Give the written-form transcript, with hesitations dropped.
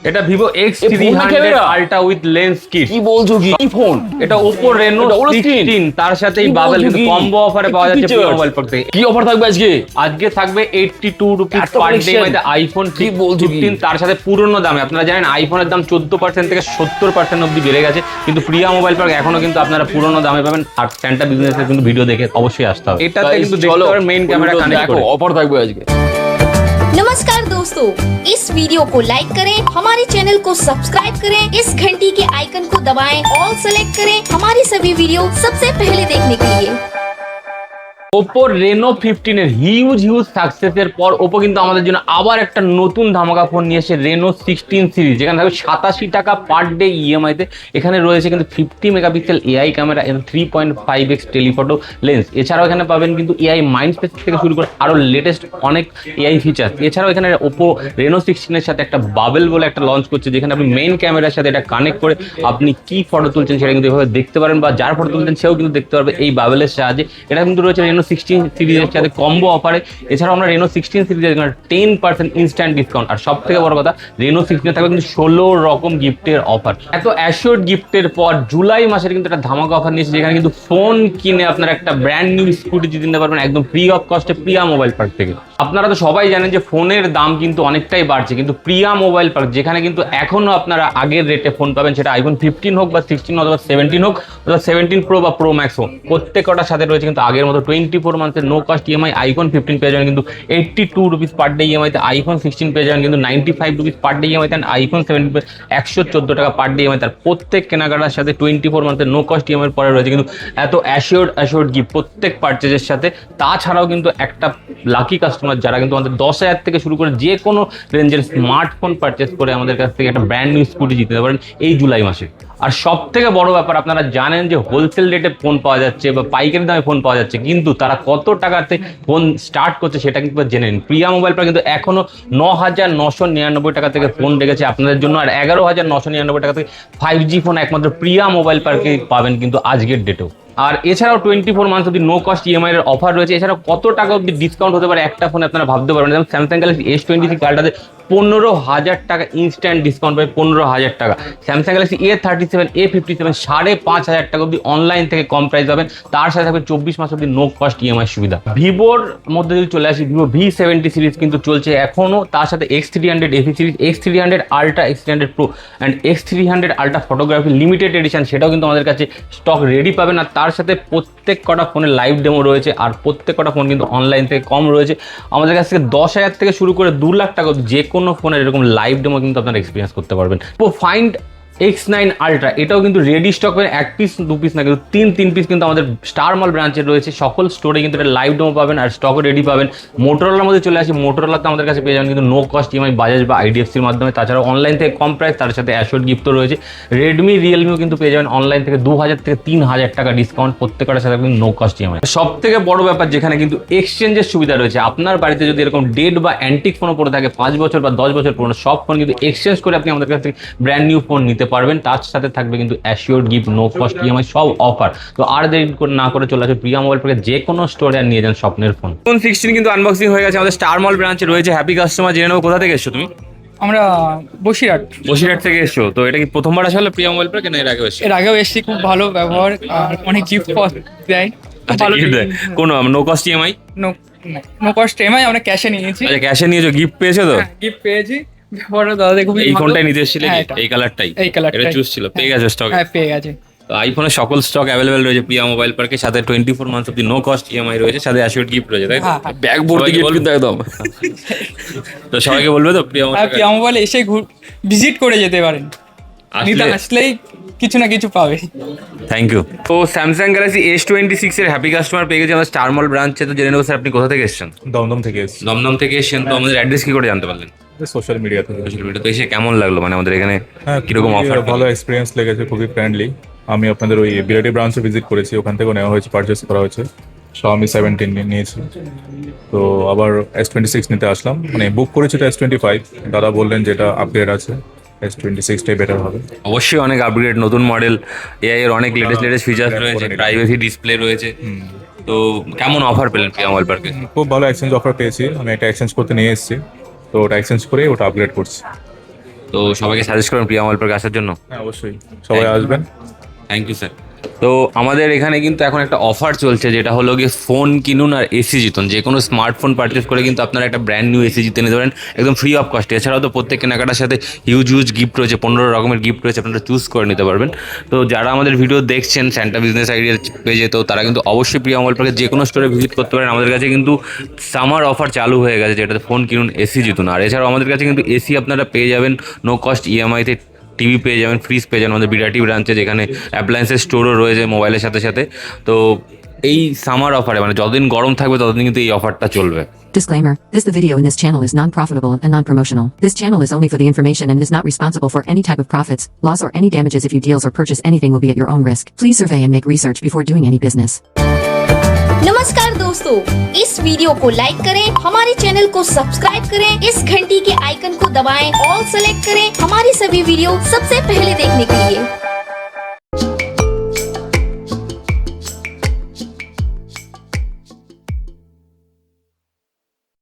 এটা Vivo X300 Ultra with lens kit। কি বলছো, কি ফোন এটা Oppo Reno 16, তার সাথেই বাবেল কম্বো অফারে পাওয়া যাচ্ছে প্রিয় মোবাইল পার্ক থেকে। কি অফার থাকবে আজকে? আজকে থাকবে 82 রুপিস পার ডে মধ্যে আইফোন 15, তার সাথে পুরনো দামে। আপনারা জানেন আইফোনের দাম 14% থেকে 70% অবধি বেড়ে গেছে, কিন্তু প্রিয়া মোবাইল পার্ক এখনো কিন্তু আপনারা পুরনো দামে পাবেন। আর স্যান্টা বিজনেসের কিন্তু ভিডিও দেখে অবশ্যই আসতে হবে। এটাতে কিন্তু দেখতে পারেন মেইন ক্যামেরা কানেক্ট করে অফার থাকবে আজকে। नमस्कार दोस्तों, इस वीडियो को लाइक करें, हमारे चैनल को सब्सक्राइब करें, इस घंटी के आइकन को दबाएं, ऑल सेलेक्ट करें हमारी सभी वीडियो सबसे पहले देखने के लिए। Oppo Reno 15 এর হিউজ সাকসেসের পর Oppo কিন্তু আমাদের জন্য আবার একটা নতুন ধামাকা ফোন নিয়ে এসেছে, Reno 16 সিরিজ, যেখানে থাকবে 87 টাকা পার ডে ইএমআই তে। এখানে রয়েছে কিন্তু 50 মেগাপিক্সেল এআই ক্যামেরা এবং 3.5x টেলিফটো লেন্স। এছাড়াও এখানে পাবেন কিন্তু এআই মাইন্ডস্পেস থেকে শুরু করে আরো লেটেস্ট অনেক এআই ফিচার। এছাড়াও এখানে Oppo Reno 16 এর সাথে একটা বাবেল বলে একটা লঞ্চ করছে, যেখানে আপনি মেইন ক্যামেরার সাথে এটা কানেক্ট করে আপনি কি ফটো তুলছেন সেটা কিন্তু এভাবে দেখতে পারেন, বা যার ফটো তুলছেন সেও কিন্তু দেখতে পারবে এই বাবেলের সাহায্যে। এটা কিন্তু রয়েছে Reno 16 সিরিজের সাথে কম্বো অফারে। এছাড়াও আমরা Reno 16 সিরিজের 10% ইনস্ট্যান্ট ডিসকাউন্ট, আর সব থেকে বড় কথা Reno 16 থাকবে কিন্তু 16 রকম গিফটের অফার। এত অ্যাশোর্ড গিফটের পর জুলাই মাসের কিন্তু একটা ধামাকা অফার নিয়েছে, যেখানে কিন্তু ফোন কিনে আপনারা একটা ব্র্যান্ড নিউ স্কুটি জিতে নিতে পারবেন একদম ফ্রি অফ কস্টে প্রিয়া মোবাইল পার্ক থেকে। আপনারা তো সবাই জানেন যে ফোনের দাম কিন্তু অনেকটাই বাড়ছে, কিন্তু প্রিয়া মোবাইল পার্ক যেখানে কিন্তু এখনো আপনারা আগের রেটে ফোন পাবেন, সেটা আইফোন 15 হোক বা 16 অথবা 17 হোক অথবা 17 প্রো বা প্রো ম্যাক্স হোক, প্রত্যেকটার সাথে রয়েছে কিন্তু আগের মতো 24 মান্থের নো কস্ট ইএমআই। আইফোন 15 পেয়ে যাবেন কিন্তু 82 রুপিস পার ডে ইএমআইতে, আইফোন 16 পেয়ে যাবেন কিন্তু 95 রুপিস পার ডে ইএমআইতে, আইফোন 17 114 টাকা পার ডে ইএমআই। তার প্রত্যেক কেনাকাটার সাথে 24 মান্থের নো কস্ট ইএমআই পরে রয়েছে কিন্তু এত অ্যাশিওর্ড গিফট প্রত্যেক পারচেজের সাথে। তাছাড়াও কিন্তু একটা লাকি কাস্টমার যারা কিন্তু আমাদের 10,000 থেকে শুরু করে যে কোনো রেঞ্জের স্মার্টফোন পারচেজ করে আমাদের কাছ থেকে একটা ব্র্যান্ড নিউ স্কুটি জিতে পারেন এই জুলাই মাসে। আর সব থেকে বড় ব্যাপার, আপনারা জানেন যে হোলসেল রেটে ফোন পাওয়া যাচ্ছে বা পাইকারি দামে ফোন পাওয়া যাচ্ছে, কিন্তু তারা কত টাকাতে ফোন স্টার্ট করছে সেটা কিন্তু জেনে নিন। প্রিয়া মোবাইল পার্ক কিন্তু এখনো 9,999 টাকা থেকে ফোন রেখেছে আপনাদের জন্য, আর 11,999 টাকা থেকে 5G ফোন একমাত্র প্রিয়া মোবাইল পার্কে পাবেন কিন্তু আজকের ডেটেও। আর এছাড়াও 24 মান্থ অব্দি নো কস্ট ইএমআই এর অফার রয়েছে। এছাড়াও কত টাকা অব্দি ডিসকাউন্ট হতে পারে একটা ফোনে আপনারা ভাবতে পারবেন। যেমন স্যামসাং গ্যালাক্সি S26 কার্ডটাতে 15,000 টাকা ইনস্ট্যান্ট ডিসকাউন্ট পাবে, 15,000 টাকা। স্যামসাং গ্যালাক্সি A37 A57 5,500 টাকা অব্দি অনলাইন থেকে কম প্রাইস পাবেন, তার সাথে থাকবে 24 মাস অব্দি নো কস্ট ইএমআই সুবিধা। ভিভোর মধ্যে যদি চলে আসি, ভিভো V70 সিরিজ কিন্তু চলছে এখনো, তার সাথে X300 FE series, X300 ultra, X300 pro and X300 ultra photography limited edition, সেটাও কিন্তু আমাদের কাছে স্টক রেডি পাবেন। আর তার সাথে প্রত্যেক কটা ফোনে লাইভ ডেমো রয়েছে, আর প্রত্যেক কটা ফোন কিন্তু অনলাইন থেকে কম রয়েছে। আমাদের কাছ থেকে 10,000 থেকে শুরু করে 2 লাখ টাকা যে কোনো ফোনের এরকম লাইভ ডেমো কিন্তু আপনারা এক্সপিরিয়েন্স করতে পারবেন। ফাইন্ড X9 আলট্রা এটাও কিন্তু রেডি স্টক পাবেন, 1 পিস 2 পিস না কিন্তু 3 পিস কিন্তু আমাদের স্টার মল ব্রাঞ্চে রয়েছে। সকল স্টোরে কিন্তু এটা লাইভ ডেমো পাবেন আর স্টকও রেডি পাবেন। মোটরোলার মধ্যে চলে আসি, মোটরোলাতে আমাদের কাছে পেয়ে যাবেন কিন্তু নো কস্ট ইএমআই বাজাজ বা IDFCর মাধ্যমে, তাছাড়াও অনলাইন থেকে কম প্রাইস, তার সাথে অ্যাশোর্ড গিফটও রয়েছে। রেডমি রিয়েলমিও কিন্তু পেয়ে যাবেন অনলাইন থেকে 2,000 থেকে 3,000 টাকা ডিসকাউন্ট, প্রত্যেকটার সাথে কিন্তু নো কস্ট ইএমআই। সব থেকে বড় ব্যাপার, যেখানে কিন্তু এক্সচেঞ্জের সুবিধা রয়েছে। আপনার বাড়িতে যদি এরকম ডেড বা অ্যান্টিক ফোনও পড়ে থাকে 5 বছর বা 10 বছর পুরনো, সব ফোন কিন্তু এক্সচেঞ্জ করে আপনি আমাদের কাছ থেকে ব্র্যান্ড নিউ ফোন নিতে পারবেন। তার সাথে থাকবে কিন্তু assured gift, no cost EMI, সব অফার। তো আর দেরি না করে চলে আসে প্রিয়া মোবাইল পার্কে, যে কোনো স্টোরে আর নিয়ে যান স্বপ্নের ফোন। ফোন 16 কিন্তু আনবক্সিং হয়ে গেছে, আমাদের স্টার মল ব্রাঞ্চে রয়েছে। হ্যাপি কাস্টমার, জেনে নেবো কোথা থেকে এসছো তুমি? আমরা বসিরহাট থেকে এসছো। তো এটা কি প্রথমবার আসলে প্রিয়া মোবাইল পার্কে, না এর আগেও এসছো? এর আগেও এসেছি, খুব ভালো ব্যবহার আর অনেক গিফট দেয়। ভালো কোন no cost EMI? No cost EMI, আমরা ক্যাশে নিয়েছি। আচ্ছা, ক্যাশে নিয়েছো, গিফট পেয়েছো? তো গিফট পেয়েছি, ব্যবহারটা দাদা খুবই এই ভালো। ফোনটাই নিতে এসেছিলে? হ্যাঁ, এই কালারটাই এটা চুজ ছিল, পেয়ে গেছো স্টক? হ্যাঁ, পেয়ে গেছে। তো আইফোনের সকল স্টক অ্যাভেলেবেল রয়েছে প্রিয়া মোবাইল পার্কে, সাথে 24 মান্থ অব্দি নো কস্ট ইএমআই রয়েছে, সাথে অ্যাশিওর্ড গিফট রয়েছে, তাই তো? ব্যাগ ভর্তি গিফট কিন্তু একদম। তো সবাইকে বলবে তো প্রিয়া মোবাইল প্রিয়া মোবাইল এসে ভিজিট করে যেতে পারেন, নিতে আসলেই কিছু না কিছু পাবে। Thank you. তো স্যামসাং গ্যালাক্সি S26 এর হ্যাপি কাস্টমার পেয়ে গেছে আমাদের স্টার মল ব্রাঞ্চে। তো জেনে নেবো স্যার, আপনি কোথা থেকে এসেছেন? দমদম থেকে এসেছি। দমদম থেকে এসেছেন, তো আমাদের অ্যাড্রেস কি করে জানতে পারলেন? সোশ্যাল মিডিয়া থেকে। Social media. তো এসে কেমন লাগলো, মানে আমাদের এখানে হ্যাঁ, কিরকম অফার? ভালো এক্সপিরিয়েন্স লেগেছে, খুবই ফ্রেন্ডলি। আমি আপনাদের ওই বিরাটি ব্রাঞ্চে ভিজিট করেছি, ওখান থেকেও নেওয়া হয়েছে, পারচেস করা হয়েছে। Xiaomi 17 নিয়েছি, তো আবার S26 নিতে আসলাম। মানে বুক করেছি তো S25, দাদা বললেন যেটা আপগ্রেড আছে, S26টাই বেটার হবে। অবশ্যই অনেক আপগ্রেড, নতুন মডেল, এআই এর অনেক লেটেস্ট ফিচার্স রয়েছে, প্রাইভেসি ডিসপ্লে রয়েছে। তো কেমন অফার পেলেন প্রিয়া মোবাইল পার্কে? খুব ভালো এক্সচেঞ্জ অফার পেয়েছি। আমি একটা এক্সচেঞ্জ করতে নিয়ে এসেছি, তো ওটা এক্সচেঞ্জ করে ওটা আপগ্রেড করছি। তো সবাইকে সাজেস্ট করবেন প্রিয়া মোবাইল পার্কে আসার জন্য। হ্যাঁ অবশ্যই সবাই আসবেন। Thank you sir. তো আমাদের এখানে কিন্তু এখন একটা অফার চলছে, যেটা হলো গিয়ে ফোন কিনুন আর এসি জিতুন। যে কোনো স্মার্টফোন পারচেস করে কিন্তু আপনারা একটা ব্র্যান্ড নিউ এসি জিতে নিতে পারেন একদম ফ্রি অফ কস্টে। এছাড়াও তো প্রত্যেক কেনাকাটার সাথে হিউজ গিফট রয়েছে, 15 রকমের গিফট রয়েছে, আপনারা চুজ করে নিতে পারবেন। তো যারা আমাদের ভিডিও দেখছেন স্যান্টা বিজনেস আইডিয়ার পেজে, তো তারা কিন্তু অবশ্যই প্রিয়া মোবাইল পার্কে যে কোনো স্টোরে ভিজিট করতে পারেন। আমাদের কাছে কিন্তু সামার অফার চালু হয়ে গেছে, যেটাতে ফোন কিনুন এসি জিতুন। আর এছাড়াও আমাদের কাছে কিন্তু এসি আপনারা পেয়ে যাবেন নো কস্ট ইএমআইতে, টিভি পেয়ে যাবেন, ফ্রিজ পেয়ে যাবেন আমাদের বিরাটি ব্রাঞ্চে, যেখানে অ্যাপ্লায়েন্সের স্টোরও রয়েছে মোবাইলের সাথে সাথে। তো এই সামার অফারে মানে যতদিন গরম থাকবে ততদিন কিন্তু এই অফারটা চলবে। Disclaimer, the video in this channel is non-profitable and non-promotional. This channel is only for the information and is not responsible for any type of profits, loss or any damages. If you deals or purchase anything will be at your own risk. Please survey and make research before doing any business. नमस्कार दोस्तों, इस video को like करें, हमारे channel को subscribe करें, इस घंटी के आइकन को दबाएं, ऑल सेलेक्ट करें हमारी सभी वीडियो सबसे पहले देखने के लिए।